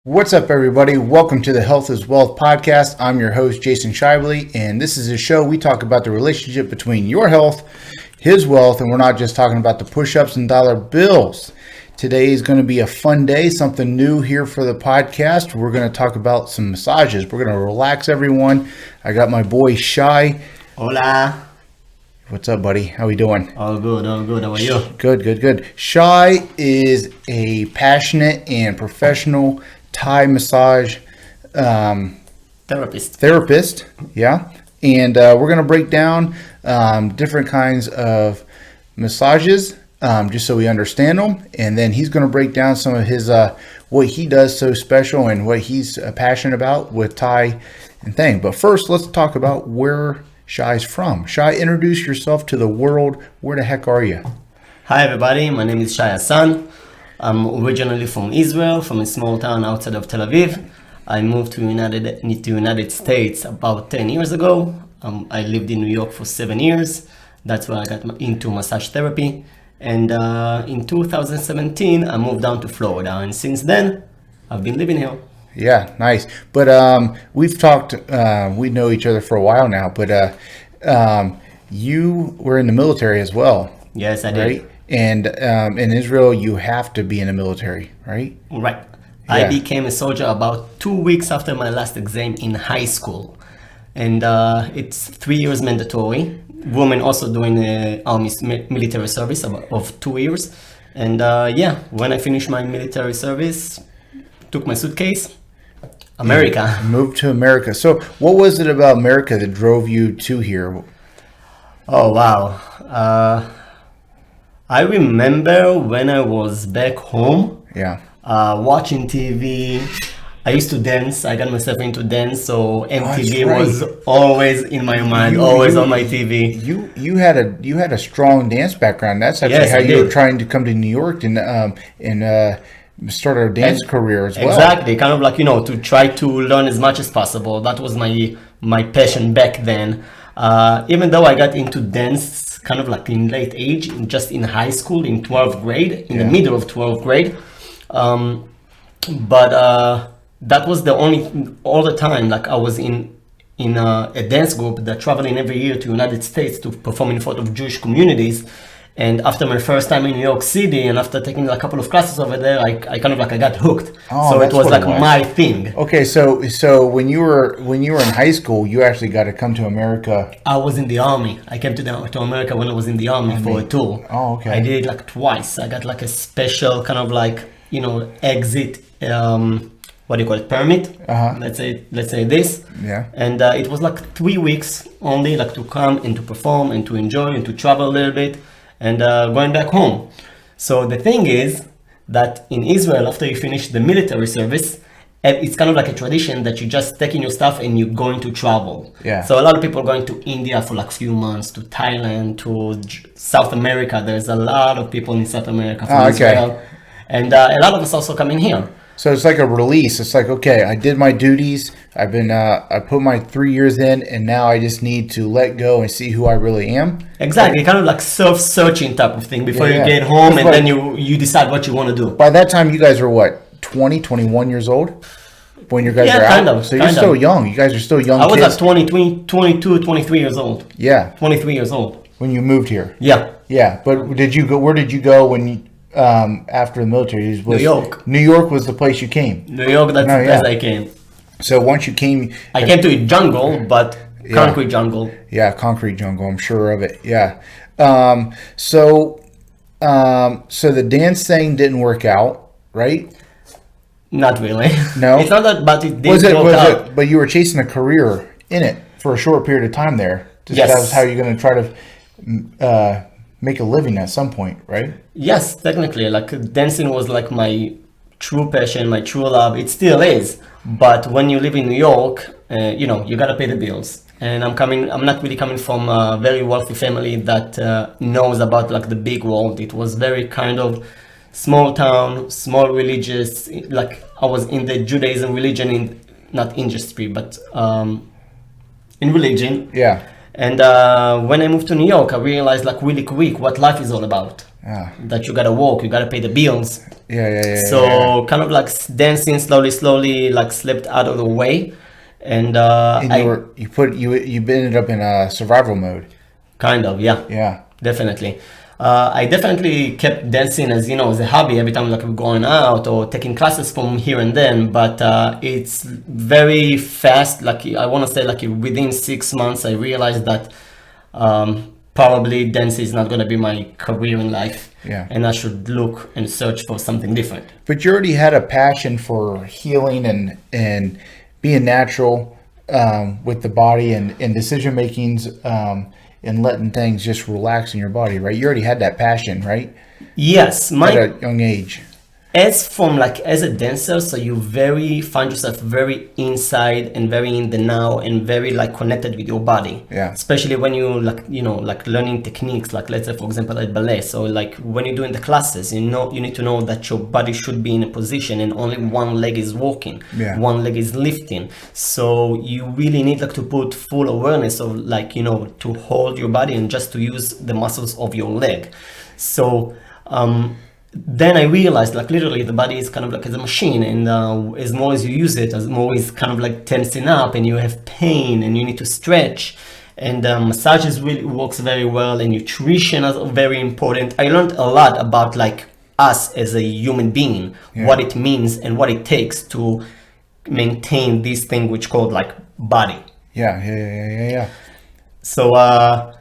What's up, everybody? Welcome to the Health is Wealth podcast. I'm your host, Jason Shively, and this is a show we talk about the relationship between your health, his wealth, and we're not just talking about the push-ups and dollar bills. Today is going to be a fun day, something new here for the podcast. We're going to talk about some massages. We're going to relax everyone. I got my boy, Shay. Hola. What's up, buddy? How we doing? All good. How are you? Good. Shay is a passionate and professional Thai massage therapist, yeah. And we're going to break down different kinds of massages just so we understand them. And then he's going to break down some of his what he does so special and what he's passionate about with Thai and thing. But first, let's talk about where Shay's from. Shay, introduce yourself to the world. Where the heck are you? Hi, everybody. My name is Shay Hassan. I'm originally from Israel, from a small town outside of Tel Aviv. I moved to United States about 10 years ago. I lived in New York for 7 years. That's where I got into massage therapy. And in 2017, I moved down to Florida. And since then, I've been living here. Yeah, nice. But we've talked, we know each other for a while now, but you were in the military as well. Yes, I did. Right? And in Israel, you have to be in the military, right? Right. Yeah. I became a soldier about 2 weeks after my last exam in high school. And it's 3 years mandatory. Women also doing the Army's military service of 2 years. And when I finished my military service, took my suitcase, America. Yeah, moved to America. So what was it about America that drove you to here? Oh, wow. I remember when I was back home, watching TV. I used to dance. I got myself into dance, so MTV was always in my mind, always on my TV. You had a strong dance background. That's actually how you were trying to come to New York and start a dance career as well. Exactly, kind of like, to try to learn as much as possible. That was my passion back then. Even though I got into dance kind of like in late age, just in high school, in 12th grade, in the middle of 12th grade. But that was all the time, like I was in a dance group that traveling every year to United States to perform in front of Jewish communities. And after my first time in New York City, and after taking a couple of classes over there, I got hooked. Oh, so it was like my thing. Okay, so when you were in high school, you actually got to come to America. I was in the Army. I came to America when I was in the Army for a tour. Oh, okay. I did it like twice. I got like a special kind of like exit. What do you call it? Permit. Let's say this. Yeah. And it was like 3 weeks only, like to come and to perform and to enjoy and to travel a little bit. And going back home. So the thing is that in Israel, after you finish the military service, it's kind of like a tradition that you just taking your stuff and you're going to travel. Yeah. So a lot of people are going to India for like few months, to Thailand, to South America. There's a lot of people in South America from Israel. And a lot of us also coming here. So it's like a release. It's like, okay, I did my duties. I put my 3 years in, and now I just need to let go and see who I really am. Exactly, kind of like self-searching type of thing before you get home, and then you decide what you want to do. By that time, you guys are what, 20, 21 years old? When you guys are out? Kind of. So you're still young. You guys are still young kids. I was like 22, 23 years old. Yeah. 23 years old. When you moved here? Yeah. Yeah, but where did you go when you... after the military? New York. New York was the place you came. New York, that's the place I came. So once you came... I came to a jungle, but concrete jungle. Yeah, concrete jungle, I'm sure of it. Yeah. So the dance thing didn't work out, right? Not really. No? It's not that, but it didn't work out. But you were chasing a career in it for a short period of time there. Yes. That's how you're going to try to... make a living at some point, right? Yes, technically. Like dancing was like my true passion, my true love. It still is. But when you live in New York, you gotta pay the bills. And I'm not really coming from a very wealthy family that knows about like the big world. It was very kind of small town, small religious. Like I was in the Judaism religion, not industry, but in religion. Yeah. And when I moved to New York, I realized like really quick what life is all about. that you gotta walk, you gotta pay the bills. So kind of like dancing slowly like slipped out of the way, and you ended up in a survival mode. Kind of, yeah, definitely. I definitely kept dancing as as a hobby every time like I'm going out or taking classes from here and then, but it's very fast. Like I want to say, like within 6 months, I realized that probably dance is not going to be my career in life, and I should look and search for something different. But you already had a passion for healing and being natural with the body and decision makings. And letting things just relax in your body, right? You already had that passion, right? Yes, at a young age. As a dancer, so you find yourself very inside and very in the now and very like connected with your body. Yeah. Especially when you like learning techniques, like let's say for example at ballet. So like when you're doing the classes, you need to know that your body should be in a position and only one leg is walking, one leg is lifting. So you really need like to put full awareness of like to hold your body and just to use the muscles of your leg. So then I realized like literally the body is kind of like as a machine, and as more as you use it, as more is kind of like tensing up and you have pain and you need to stretch, and massages really works very well, and nutrition is very important. I learned a lot about like us as a human being, what it means and what it takes to maintain this thing which called like body. Yeah. So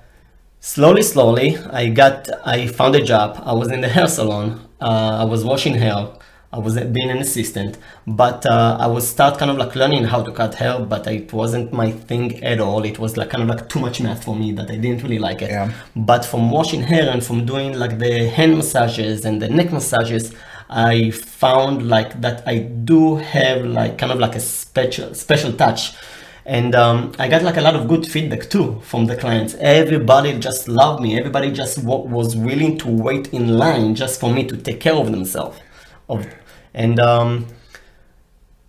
slowly, I found a job. I was in the hair salon. I was washing hair. I was being an assistant, but I was start kind of like learning how to cut hair, but it wasn't my thing at all. It was like kind of like too much math for me that I didn't really like it. Yeah. But from washing hair and from doing like the hand massages and the neck massages, I found like that I do have like kind of like a special touch. And I got like a lot of good feedback too from the clients. Everybody just loved me. Everybody just was willing to wait in line just for me to take care of themselves. And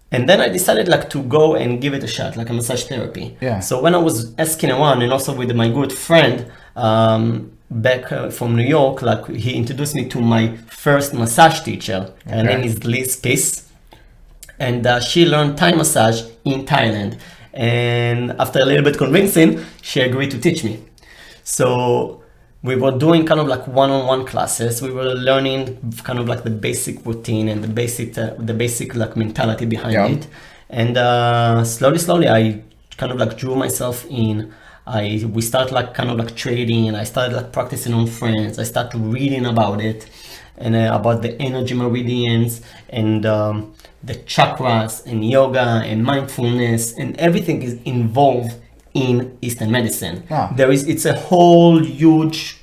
then I decided like to go and give it a shot, like a massage therapy. Yeah. So when I was asking around, and also with my good friend back from New York, like he introduced me to my first massage teacher. Her name is Liz Peace, and she learned Thai massage in Thailand. And after a little bit convincing, she agreed to teach me. So we were doing kind of like one-on-one classes. We were learning kind of like the basic routine and the basic like mentality behind it. And slowly, I kind of like drew myself in. We started like kind of like trading, and I started like practicing on friends. I started reading about it and about the energy meridians and the chakras and yoga and mindfulness, and everything is involved in Eastern medicine. It's a whole huge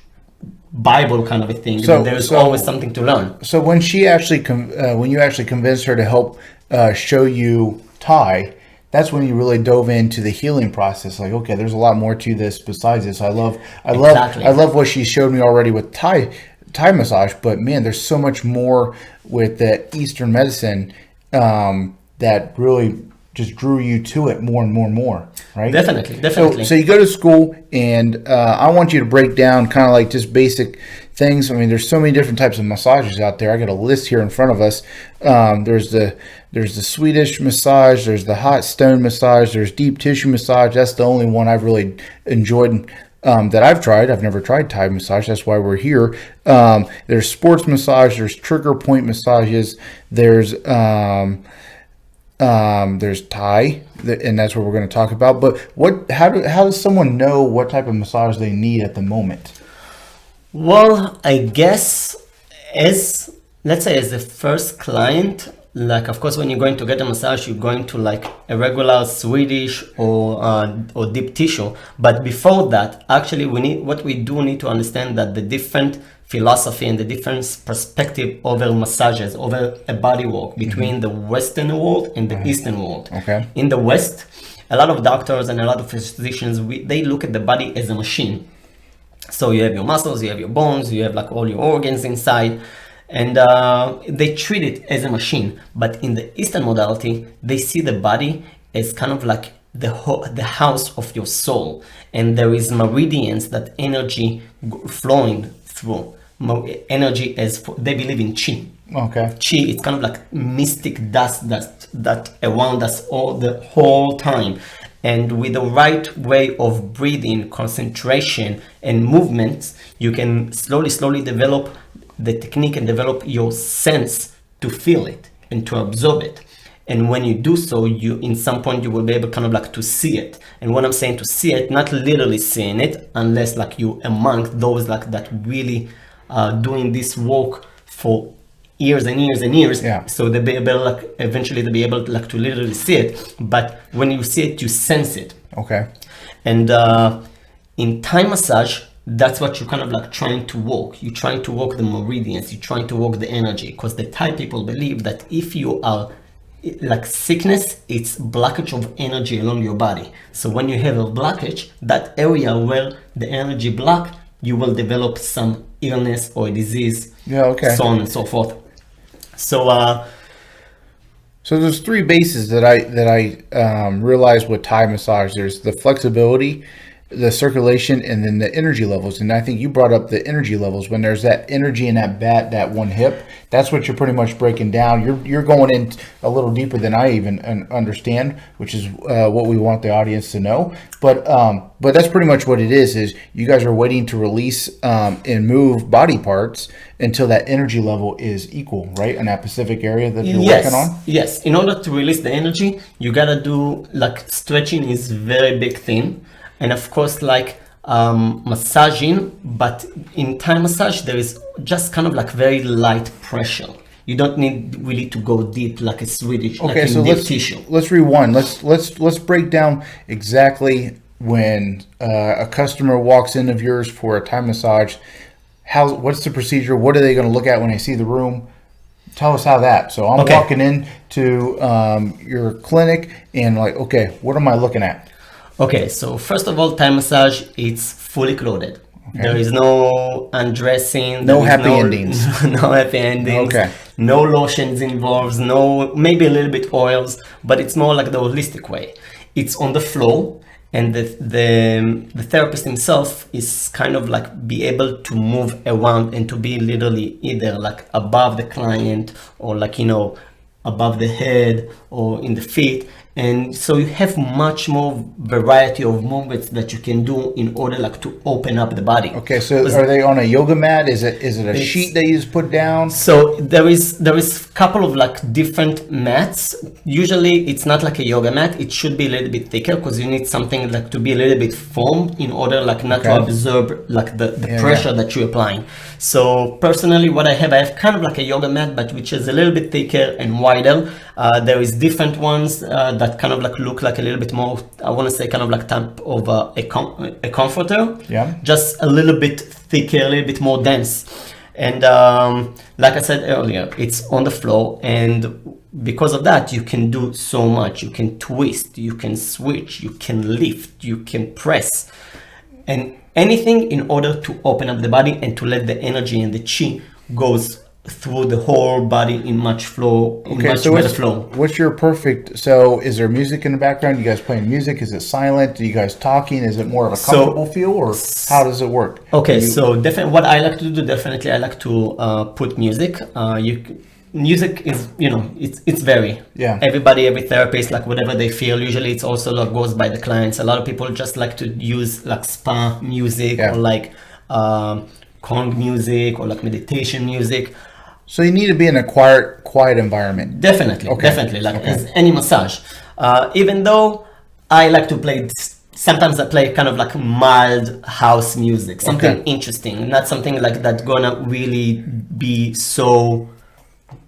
Bible kind of a thing. So there's always something to learn. So when she actually when you actually convinced her to help show you Thai, that's when you really dove into the healing process. Like, okay, there's a lot more to this besides this. I love what she showed me already with Thai massage, but man, there's so much more with the Eastern medicine that really just drew you to it more and more, right? Definitely. So you go to school, and I want you to break down kind of like just basic things. I mean, there's so many different types of massages out there. I got a list here in front of us. There's the Swedish massage, there's the hot stone massage, there's deep tissue massage. That's the only one I've really enjoyed that I've tried. I've never tried Thai massage. That's why we're here. There's sports massage. There's trigger point massages. There's Thai, and that's what we're going to talk about. But how does someone know what type of massage they need at the moment? Well, I guess let's say as the first client, like of course when you're going to get a massage, you're going to like a regular Swedish or deep tissue. But before that, actually we do need to understand that the different philosophy and the different perspective over massages, over a body work between the Western world and the Eastern world. Okay. In the West, a lot of doctors and a lot of physicians, they look at the body as a machine. So you have your muscles, you have your bones, you have like all your organs inside, and they treat it as a machine. But in the Eastern modality, they see the body as kind of like the house of your soul, and there is meridians that energy flowing through. energy as they believe in chi. Okay. Chi, it's kind of like mystic dust that around us all the whole time. And with the right way of breathing, concentration, and movements, you can slowly develop the technique and develop your sense to feel it and to absorb it. And when you do so, you in some point you will be able kind of like to see it. And when I'm saying to see it, not literally seeing it, unless like you among those like that really doing this work for years and years and years. Yeah. So they'll be able like eventually they'll be able like to literally see it. But when you see it, you sense it. Okay. And in Thai massage, that's what you're kind of like trying to work. You're trying to work the meridians. You're trying to work the energy, because the Thai people believe that if you are like sickness, it's blockage of energy along your body. So when you have a blockage, that area where the energy block, you will develop some illness or disease. Yeah. Okay. So on and so forth. So So there's three bases that I realized with Thai massage. There's the flexibility, the circulation, and then the energy levels. And I think you brought up the energy levels. When there's that energy in that one hip, that's what you're pretty much breaking down. You're going in a little deeper than I even understand, which is what we want the audience to know. But that's pretty much what it is. Is you guys are waiting to release and move body parts until that energy level is equal, right? In that specific area that you're working on. Yes. In order to release the energy, you gotta do like stretching is very big thing. And of course, like massaging, but in Thai massage, there is just kind of like very light pressure. You don't need really to go deep like a Swedish, Okay, like so in deep tissue. let's rewind. Let's break down exactly when a customer walks in of yours for a Thai massage. What's the procedure? What are they going to look at when they see the room? Tell us how that. So I'm walking into your clinic and like, okay, what am I looking at? Okay, so first of all, Thai massage, it's fully clothed. Okay. There is no undressing. No happy endings. No happy endings. Okay. No lotions involved. No, maybe a little bit oils, but it's more like the holistic way. It's on the floor, and the therapist himself is kind of like be able to move around and to be literally either like above the client or like, you know, above the head or in the feet. And so you have much more variety of movements that you can do in order like to open up the body. Okay, so are they on a yoga mat? Is it a sheet that you just put down? So there is a couple of like different mats. Usually it's not like a yoga mat. It should be a little bit thicker because you need something like to be a little bit firm in order like not to absorb like the pressure that you're applying. So personally what I have kind of like a yoga mat, but which is a little bit thicker and wider. There is different ones that kind of like look like a little bit more, I want to say kind of like type of a comforter. Yeah. Just a little bit thicker, a little bit more dense. And like I said earlier, it's on the floor, and because of that, you can do so much. You can twist, you can switch, you can lift, you can press, and anything in order to open up the body and to let the energy and the chi goes through the whole body in much flow, better flow. What's your perfect? So, is there music in the background? You guys playing music? Is it silent? Are you guys talking? Is it more of a comfortable feel, or how does it work? Okay, so definitely, what I like to do, definitely, I like to put music. Music is, you know, it's very everybody, every therapist, like whatever they feel. Usually, it's also like goes by the clients. A lot of people just like to use like spa music or like Kong music or like meditation music. So you need to be in a quiet environment. Definitely, as any massage. Even though I like to play, sometimes I play kind of like mild house music, something interesting, not something like that gonna really be so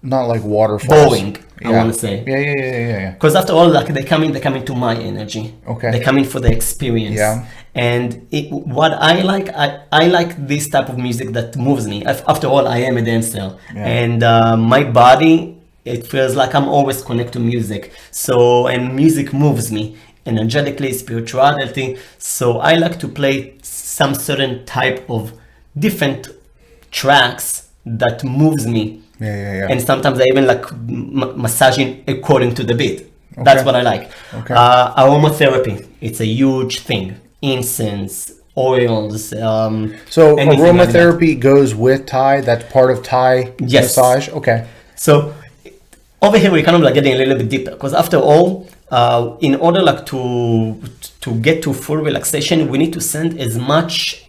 not like waterfalls. Boring, I want to say. Yeah. Because after all, like they come into my energy. Okay. They come in for the experience. Yeah. And what I like this type of music that moves me. After all, I am a dancer, and my body, it feels like I'm always connected to music. So, and music moves me energetically, spirituality. So I like to play some certain type of different tracks that moves me. And sometimes I even like massaging according to the beat. That's what I like. Aromatherapy, it's a huge thing. Incense, oils. So anything like that. aromatherapy goes with Thai. That's part of Thai Yes. massage. Okay. So over here we're kind of like getting a little bit deeper, because after all, in order like to get to full relaxation, we need to send as much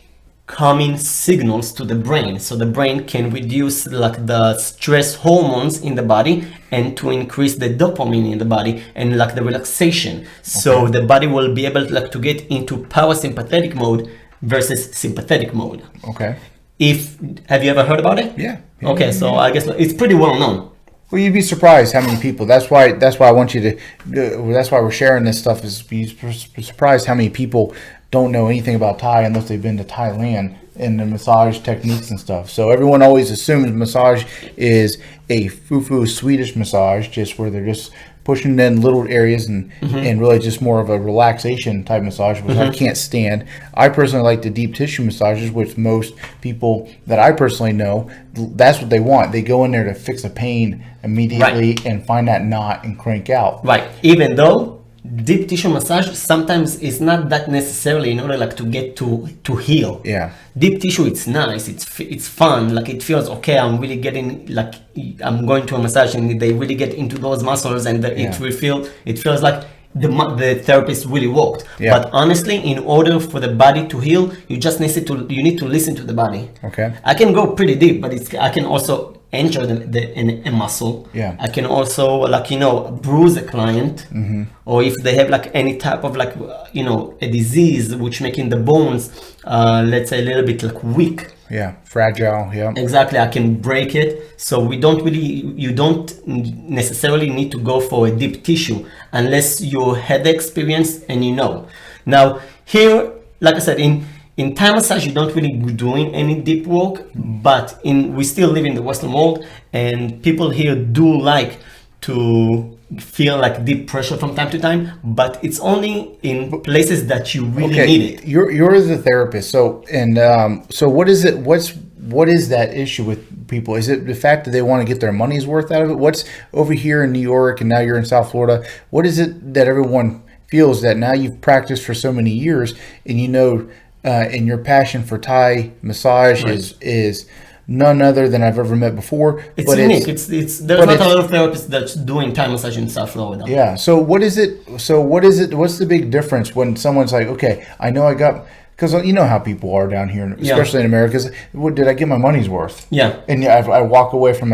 calming signals to the brain, so the brain can reduce like the stress hormones in the body and to increase the dopamine in the body and like the relaxation. So the body will be able to, like, to get into parasympathetic mode versus sympathetic mode. Okay. Have you ever heard about it? Yeah. Okay, so I guess it's pretty well known. Well, you'd be surprised how many people. That's why I want you to. That's why we're sharing this stuff. Is be surprised how many people don't know anything about Thai unless they've been to Thailand and the massage techniques and stuff. So everyone always assumes massage is a foo-foo Swedish massage, just where they're just pushing in little areas and really just more of a relaxation type massage, which I can't stand. I personally like the deep tissue massages, which most people that I personally know, that's what they want. They go in there to fix a pain immediately and find that knot and crank out. Right. Even though deep tissue massage sometimes is not that necessarily in order like to get to heal. Yeah. Deep tissue, it's nice, it's fun, like it feels okay. I'm really getting, like, I'm going to a massage and they really get into those muscles, and it feels like the therapist really worked. But honestly, in order for the body to heal, you need to listen to the body. Okay. I can go pretty deep, but I can also enter a muscle. Yeah. I can also, like, bruise a client, or if they have like any type of like, a disease which making the bones, let's say a little bit like weak. Yeah, fragile. Yeah. Exactly. I can break it. So you don't necessarily need to go for a deep tissue unless you had the experience and Now here, like I said, in Thai massage, you don't really doing any deep work, but we still live in the Western world, and people here do like to feel like deep pressure from time to time, but it's only in places that you really need it. You're the therapist, so what is it? What is that issue with people? Is it the fact that they want to get their money's worth out of it? What's over here in New York and now you're in South Florida? What is it that everyone feels that now you've practiced for so many years and and your passion for Thai massage is none other than I've ever met before. It's unique. There's not a lot of therapists that's doing Thai massage in South Florida. Yeah. So what is it? What's the big difference when someone's like, okay, I know I got, because you know how people are down here, especially in America. Did I get my money's worth? Yeah. And I walk away from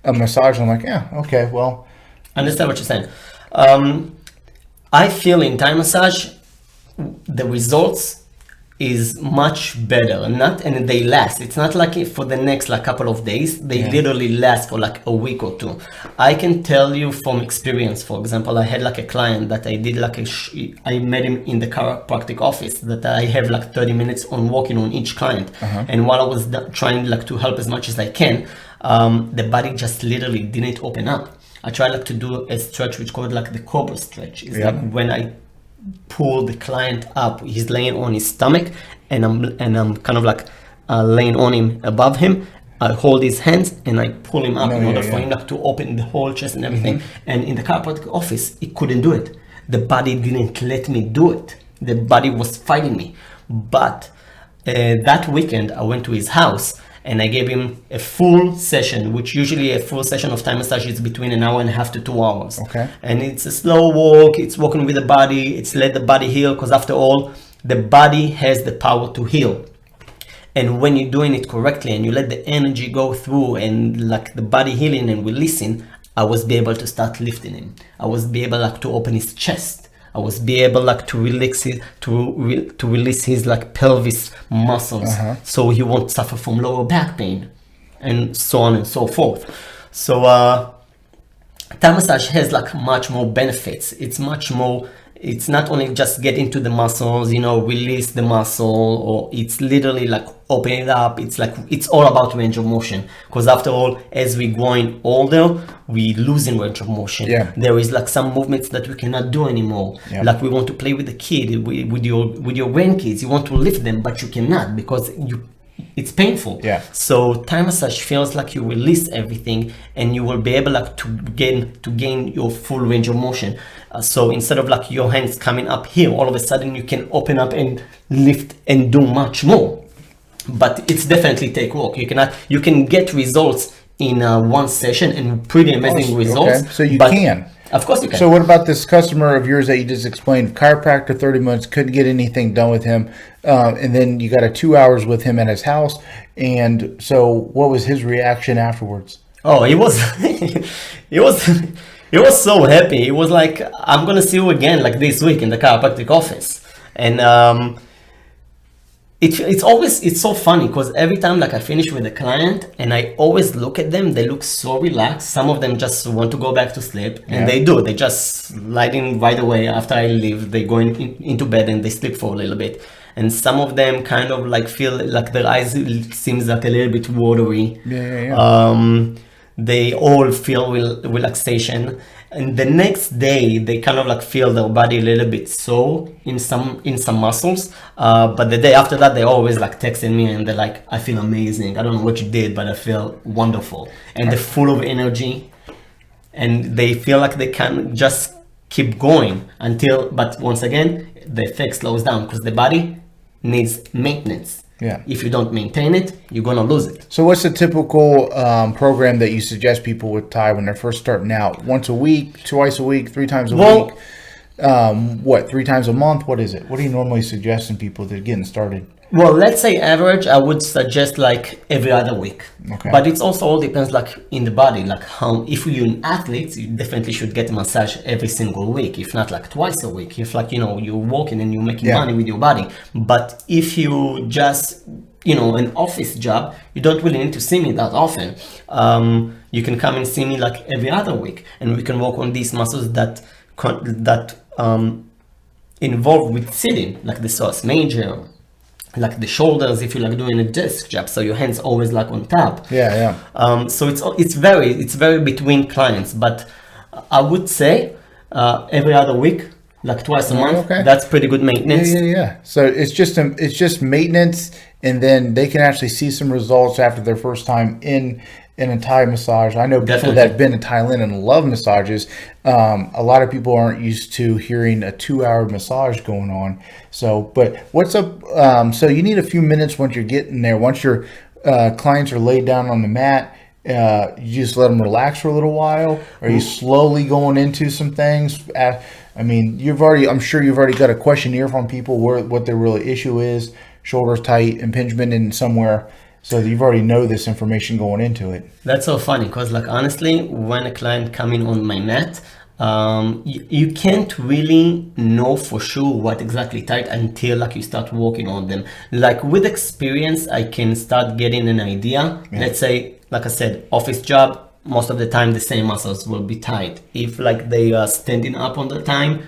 a massage and I'm like, yeah, okay, well. I understand what you're saying. I feel in Thai massage, the results is much better, and they last. It's not like for the next like couple of days. They literally last for like a week or two. I can tell you from experience. For example, I had like a client that I did like I met him in the chiropractic office that I have like 30 minutes on working on each client, and while I was trying like to help as much as I can, the body just literally didn't open up. I tried like to do a stretch which called like the cobra stretch. It's like when I pull the client up, he's laying on his stomach, and I'm kind of like laying on him above him. I hold his hands and I pull him up in order for him to open the whole chest and everything. And in the chiropractic office, he couldn't do it. The body didn't let me do it. The body was fighting me. But that weekend, I went to his house and I gave him a full session, which usually a full session of Thai massage is between an hour and a half to 2 hours. Okay. And it's a slow walk. It's walking with the body. It's let the body heal, because after all, the body has the power to heal. And when you're doing it correctly and you let the energy go through and like the body healing and releasing, I was be able to start lifting him. I was be able like to open his chest. I was be able like to relax it, to release his like pelvis muscles, so he won't suffer from lower back pain, and so on and so forth. So Thai massage has like much more benefits. It's much more. It's not only just get into the muscles, release the muscle, or it's literally like open it up. It's like, it's all about range of motion, because after all, as we growing older, we losing range of motion. Yeah. There is like some movements that we cannot do anymore. Yeah. Like we want to play with the kid, with your grandkids. You want to lift them, but you cannot, because it's painful. Yeah. So Thai massage feels like you release everything, and you will be able like to gain your full range of motion. So instead of like your hands coming up here, all of a sudden you can open up and lift and do much more. But it's definitely take work. You can get results in one session, and pretty amazing results. Okay. So you but can. Of course you can. So what about this customer of yours that you just explained? Chiropractor, 30 minutes, couldn't get anything done with him. And then you got a 2 hours with him at his house. And so what was his reaction afterwards? Oh, he was, he was so happy. He was like, I'm going to see you again like this week in the chiropractic office. And, it's so funny because every time like I finish with a client and I always look at them, they look so relaxed. Some of them just want to go back to sleep, and they just light in right away after I leave. They go into bed and they sleep for a little bit. And some of them kind of like feel like their eyes seems like a little bit watery. They all feel relaxation, and the next day they kind of like feel their body a little bit sore in some muscles. But the day after that, they always like texting me and they're like, I feel amazing. I don't know what you did, but I feel wonderful, and they're full of energy, and they feel like they can just keep going but once again, the effect slows down because the body needs maintenance. Yeah. If you don't maintain it, you're gonna lose it. So what's the typical program that you suggest people with Thai when they're first starting out? Once a week, twice a week, 3 times a week? 3 times a month? What is it? What are you normally suggesting people that are getting started? Well, let's say average, I would suggest like every other week. Okay. But it's also all depends like in the body, like how, if you're an athlete, you definitely should get a massage every single week, if not like twice a week, if like, you're working and you're making money with your body. But if you just, an office job, you don't really need to see me that often. You can come and see me like every other week, and we can work on these muscles that involved with sitting, like the psoas major, like the shoulders if you're like doing a desk job, so your hands always like on top. So it's very between clients, but I would say every other week, like twice a month. That's pretty good maintenance. So it's just maintenance, and then they can actually see some results after their first time in a Thai massage. I know people that have been in Thailand and love massages. A lot of people aren't used to hearing a 2-hour massage going on. So, but what's up? So you need a few minutes once you're getting there. Once your clients are laid down on the mat, you just let them relax for a little while. Are you slowly going into some things? I'm sure you've already got a questionnaire from people what their real issue is. Shoulders tight, impingement in somewhere. So you've already know this information going into it. That's so funny because like honestly, when a client come in on my mat, you can't really know for sure what exactly tight until like you start working on them. Like with experience, I can start getting an idea. Let's say, like I said, office job, most of the time the same muscles will be tight. If like they are standing up on the time,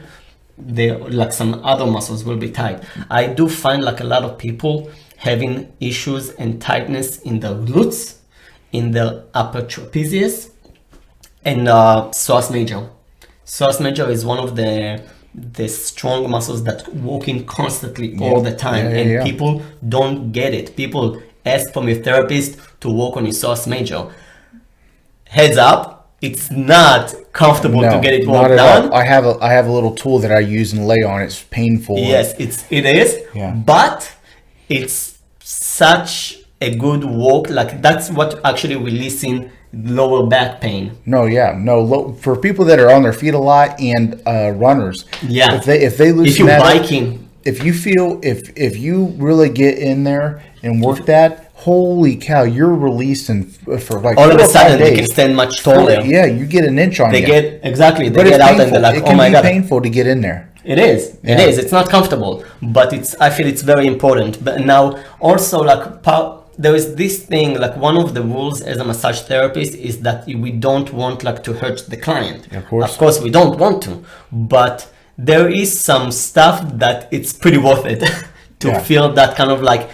they like some other muscles will be tight. I do find like a lot of people having issues and tightness in the glutes, in the upper trapezius, and psoas major. Psoas major is one of the strong muscles that working constantly all the time, and people don't get it. People ask from your therapist to work on your psoas major. Heads up, it's not comfortable to get it worked done. I have a little tool that I use and lay on. It's painful. Yes, it is. But it's such a good walk. Like that's what actually releasing lower back pain. For people that are on their feet a lot and runners. If they lose, if you're biking, if you really get in there and work that, holy cow, you're releasing for like all of a sudden they can stand much taller. You get an inch on they you. They get out and they're like, it can be painful to get in there. It is. It's not comfortable, but I feel it's very important. But now also like there is this thing, like one of the rules as a massage therapist is that we don't want like to hurt the client. Of course we don't want to, but there is some stuff that it's pretty worth it to feel that kind of like,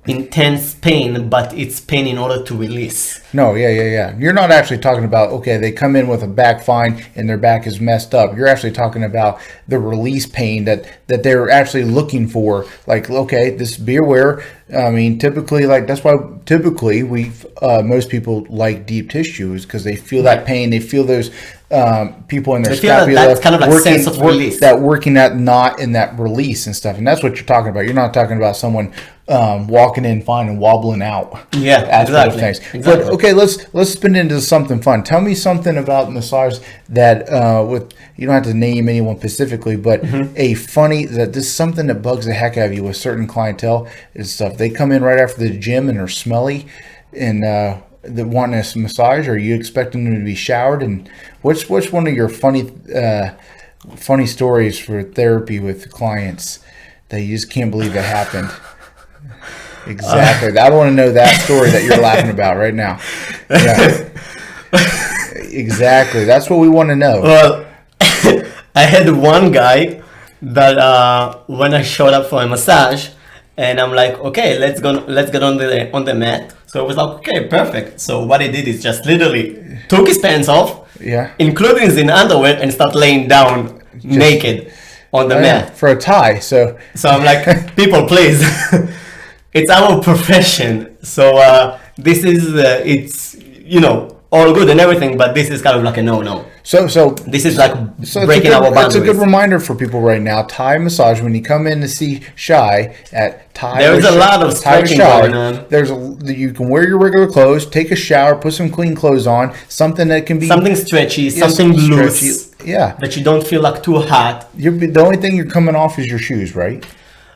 intense pain, but it's pain in order to release. No, yeah. You're not actually talking about, okay, they come in with a back fine and their back is messed up. You're actually talking about the release pain that they're actually looking for. Like, okay, this, be aware. I mean, typically, like, that's why typically most people like deep tissue, is because they feel that pain. They feel those people in their scapula, that's kind of like sense of release. That working that knot and that release and stuff. And that's what you're talking about. You're not talking about someone walking in fine and wobbling out. Yeah, exactly. But okay, let's spin into something fun. Tell me something about massage that with, you don't have to name anyone specifically, but this is something that bugs the heck out of you with certain clientele is stuff. They come in right after the gym and they're smelly and they want a massage. Are you expecting them to be showered? And what's one of your funny stories for therapy with clients that you just can't believe that happened? Exactly. I want to know that story that you're laughing about right now. Yeah. Exactly. That's what we want to know. Well, I had one guy that when I showed up for a massage, and I'm like, okay, let's get on the mat. So it was like, okay, perfect. So what he did is just literally took his pants off, including his underwear, and start laying down naked on the mat for a tie. So I'm like, people, please. It's our profession, so this is it's all good and everything, but this is kind of like a no. So this is like breaking our boundaries. It's a good reminder for people right now. Thai massage, when you come in to see Shay at Thai, there's a lot of stretching going on. You can wear your regular clothes, take a shower, put some clean clothes on, something that can be something stretchy, something loose, that you don't feel like too hot. The only thing you're coming off is your shoes, right?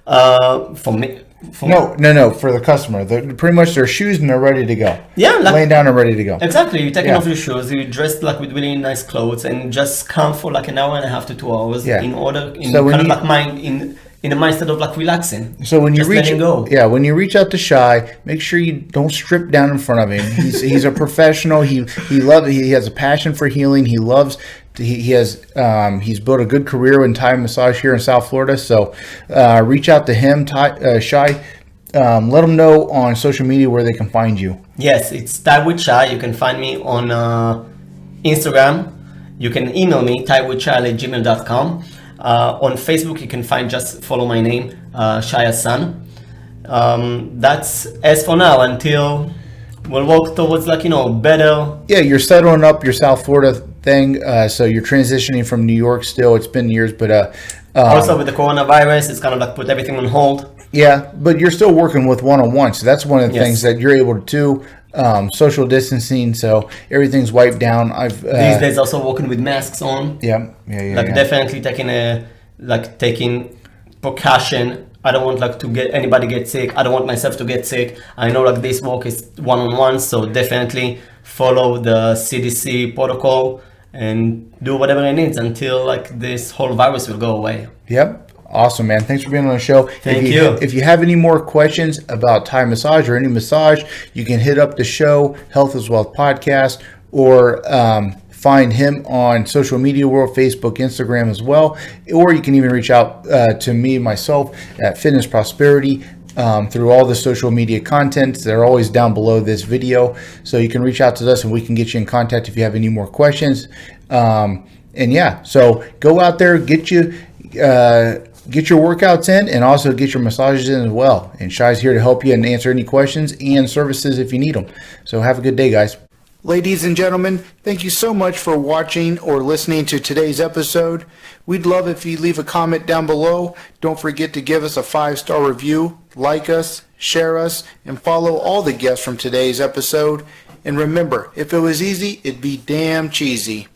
For me. No, for the customer. Pretty much their shoes and they're ready to go. Yeah, laying down and ready to go. Exactly. You're taking off your shoes. You dressed like with really nice clothes and just come for like an hour and a half to 2 hours in a mindset of like relaxing. So when you when you reach out to Shay, make sure you don't strip down in front of him. He's a professional. He has a passion for healing. He loves. He's built a good career in Thai massage here in South Florida. So reach out to him, Shay. Let them know on social media where they can find you. Yes, it's Thai with Shay. You can find me on Instagram. You can email me, thaiwithshay@gmail.com. On Facebook, you can just follow my name, Shay Hassan. That's as for now until we'll work towards better. Yeah, you're settling up your South Florida thing. So you're transitioning from New York still. It's been years, but also with the coronavirus, it's kind of like put everything on hold. Yeah, but you're still working with one-on-one. So that's one of the things that you're able to do. Social distancing, so everything's wiped down. These days also working with masks on. Definitely taking precaution. I don't want to get anybody get sick. I don't want myself to get sick. I know this work is one-on-one, so definitely follow the CDC protocol and do whatever it needs until this whole virus will go away. Yep. Awesome, man. Thanks for being on the show. Thank you. If you have any more questions about Thai massage or any massage, you can hit up the show, Health is Wealth Podcast, or find him on social media world, Facebook, Instagram as well. Or you can even reach out to me, myself, at Fitness Prosperity through all the social media content. They're always down below this video. So you can reach out to us and we can get you in contact if you have any more questions. So go out there, get your workouts in and also get your massages in as well. And Shay's here to help you and answer any questions and services if you need them. So have a good day, guys. Ladies and gentlemen, thank you so much for watching or listening to today's episode. We'd love if you leave a comment down below. Don't forget to give us a 5-star review, like us, share us, and follow all the guests from today's episode. And remember, if it was easy, it'd be damn cheesy.